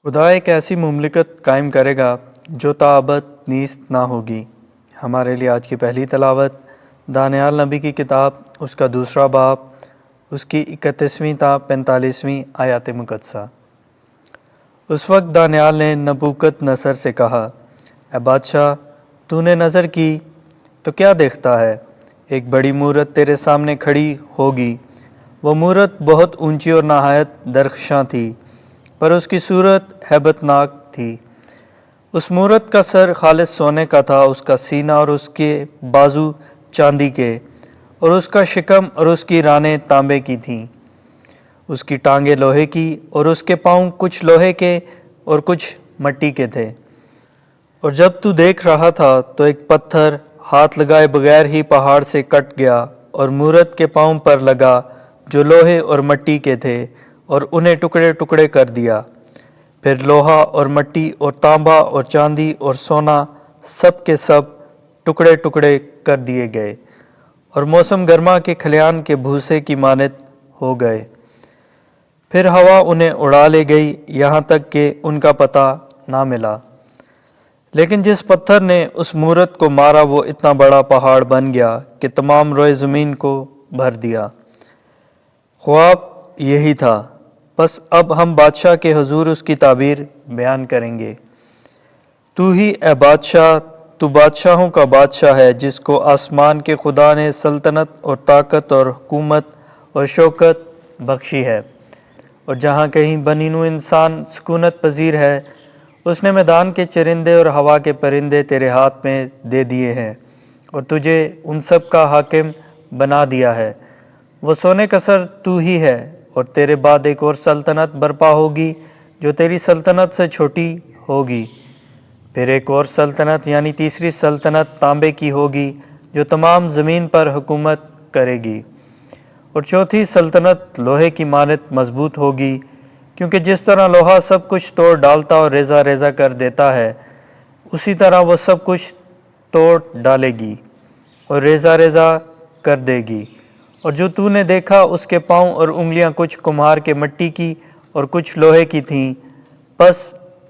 خدا ایک ایسی مملکت قائم کرے گا جو تابد نیست نہ ہوگی۔ ہمارے لیے آج کی پہلی تلاوت دانیال نبی کی کتاب، اس کا دوسرا باب، اس کی 31ویں تا 45ویں آیات مقدسہ۔ اس وقت دانیال نے نبوکت نصر سے کہا، اے بادشاہ، تو نے نظر کی تو کیا دیکھتا ہے؟ ایک بڑی مورت تیرے سامنے کھڑی ہوگی۔ وہ مورت بہت اونچی اور نہایت درخشاں تھی، پر اس کی صورت ہیبت ناک تھی۔ اس مورت کا سر خالص سونے کا تھا، اس کا سینہ اور اس کے بازو چاندی کے، اور اس کا شکم اور اس کی رانیں تانبے کی تھیں۔ اس کی ٹانگیں لوہے کی اور اس کے پاؤں کچھ لوہے کے اور کچھ مٹی کے تھے۔ اور جب تو دیکھ رہا تھا تو ایک پتھر ہاتھ لگائے بغیر ہی پہاڑ سے کٹ گیا اور مورت کے پاؤں پر لگا جو لوہے اور مٹی کے تھے، اور انہیں ٹکڑے ٹکڑے کر دیا۔ پھر لوہا اور مٹی اور تانبا اور چاندی اور سونا سب کے سب ٹکڑے ٹکڑے کر دیے گئے، اور موسم گرما کے کھلیان کے بھوسے کی مانند ہو گئے۔ پھر ہوا انہیں اڑا لے گئی یہاں تک کہ ان کا پتہ نہ ملا۔ لیکن جس پتھر نے اس مورت کو مارا وہ اتنا بڑا پہاڑ بن گیا کہ تمام روئے زمین کو بھر دیا۔ خواب یہی تھا، بس اب ہم بادشاہ کے حضور اس کی تعبیر بیان کریں گے۔ تو ہی اے بادشاہ، تو بادشاہوں کا بادشاہ ہے، جس کو آسمان کے خدا نے سلطنت اور طاقت اور حکومت اور شوکت بخشی ہے، اور جہاں کہیں بنی نوع انسان سکونت پذیر ہے، اس نے میدان کے چرندے اور ہوا کے پرندے تیرے ہاتھ میں دے دیے ہیں، اور تجھے ان سب کا حاکم بنا دیا ہے۔ وہ سونے کا سر تو ہی ہے، اور تیرے بعد ایک اور سلطنت برپا ہوگی جو تیری سلطنت سے چھوٹی ہوگی۔ پھر ایک اور سلطنت یعنی تیسری سلطنت تانبے کی ہوگی جو تمام زمین پر حکومت کرے گی۔ اور چوتھی سلطنت لوہے کی مانند مضبوط ہوگی، کیونکہ جس طرح لوہا سب کچھ توڑ ڈالتا اور ریزہ ریزہ کر دیتا ہے، اسی طرح وہ سب کچھ توڑ ڈالے گی اور ریزہ ریزہ کر دے گی۔ اور جو تو نے دیکھا اس کے پاؤں اور انگلیاں کچھ کمہار کے مٹی کی اور کچھ لوہے کی تھیں، بس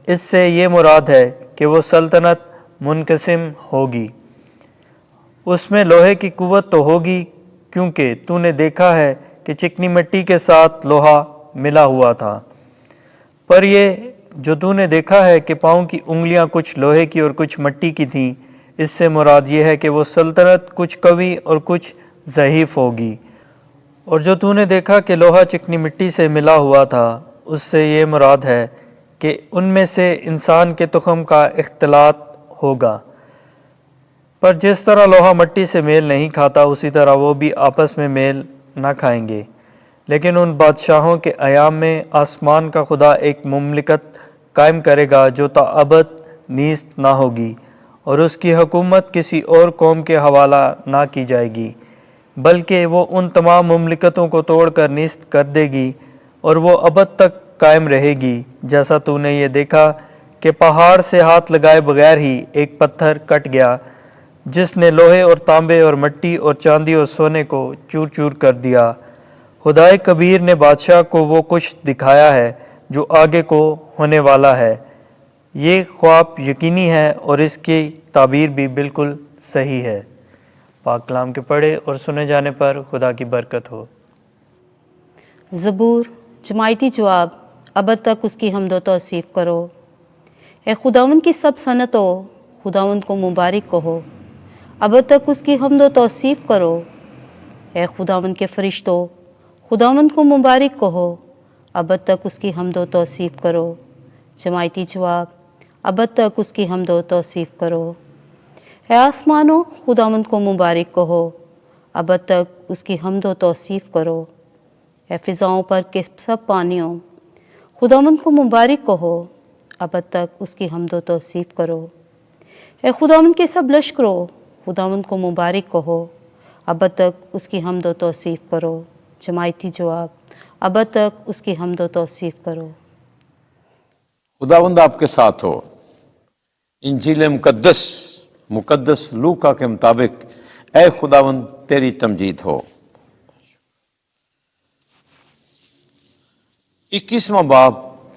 اس سے یہ مراد ہے کہ وہ سلطنت منقسم ہوگی۔ اس میں لوہے کی قوت تو ہوگی، کیونکہ تو نے دیکھا ہے کہ چکنی مٹی کے ساتھ لوہا ملا ہوا تھا۔ پر یہ جو تو نے دیکھا ہے کہ پاؤں کی انگلیاں کچھ لوہے کی اور کچھ مٹی کی تھیں، اس سے مراد یہ ہے کہ وہ سلطنت کچھ قوی اور کچھ ضعیف ہوگی۔ اور جو تو نے دیکھا کہ لوہا چکنی مٹی سے ملا ہوا تھا، اس سے یہ مراد ہے کہ ان میں سے انسان کے تخم کا اختلاط ہوگا۔ پر جس طرح لوہا مٹی سے میل نہیں کھاتا، اسی طرح وہ بھی آپس میں میل نہ کھائیں گے۔ لیکن ان بادشاہوں کے ایام میں آسمان کا خدا ایک مملکت قائم کرے گا جو تا ابد نیست نہ ہوگی، اور اس کی حکومت کسی اور قوم کے حوالہ نہ کی جائے گی، بلکہ وہ ان تمام مملکتوں کو توڑ کر نیست کر دے گی، اور وہ ابد تک قائم رہے گی۔ جیسا تو نے یہ دیکھا کہ پہاڑ سے ہاتھ لگائے بغیر ہی ایک پتھر کٹ گیا، جس نے لوہے اور تانبے اور مٹی اور چاندی اور سونے کو چور چور کر دیا۔ خدائے کبیر نے بادشاہ کو وہ کچھ دکھایا ہے جو آگے کو ہونے والا ہے۔ یہ خواب یقینی ہے اور اس کی تعبیر بھی بالکل صحیح ہے۔ پاک کلام کے پڑھے اور سنے جانے پر خدا کی برکت ہو۔ زبور جماعتی جواب، ابد تک اس کی حمد و توصیف کرو۔ اے خداوند کی سب صنعتو، خداوند کو مبارک کہو، ابد تک اس کی حمد و توصیف کرو۔ اے خداوند کے فرشتو، خداوند کو مبارک کہو، ابد تک اس کی حمد و توصیف کرو۔ جماعتی جواب، ابد تک اس کی حمد و توصیف کرو۔ اے آسمانو، خداوند کو مبارک کہو، ابد تک اس کی حمد و توصیف کرو۔ اے فضاؤں پر کے سب پانیوں، خداوند کو مبارک کہو، ابد تک اس کی حمد و توصیف کرو۔ اے خداوند کے سب لشکرو، خداوند کو مبارک کہو، ابد تک اس کی حمد و توصیف کرو۔ جماعتی جواب، ابد تک اس کی حمد و توصیف کرو۔ خداوند آپ کے ساتھ ہو۔ انجیل مقدس لوکا کے مطابق اے خداوند تیری تمجید ہو۔ 21واں باب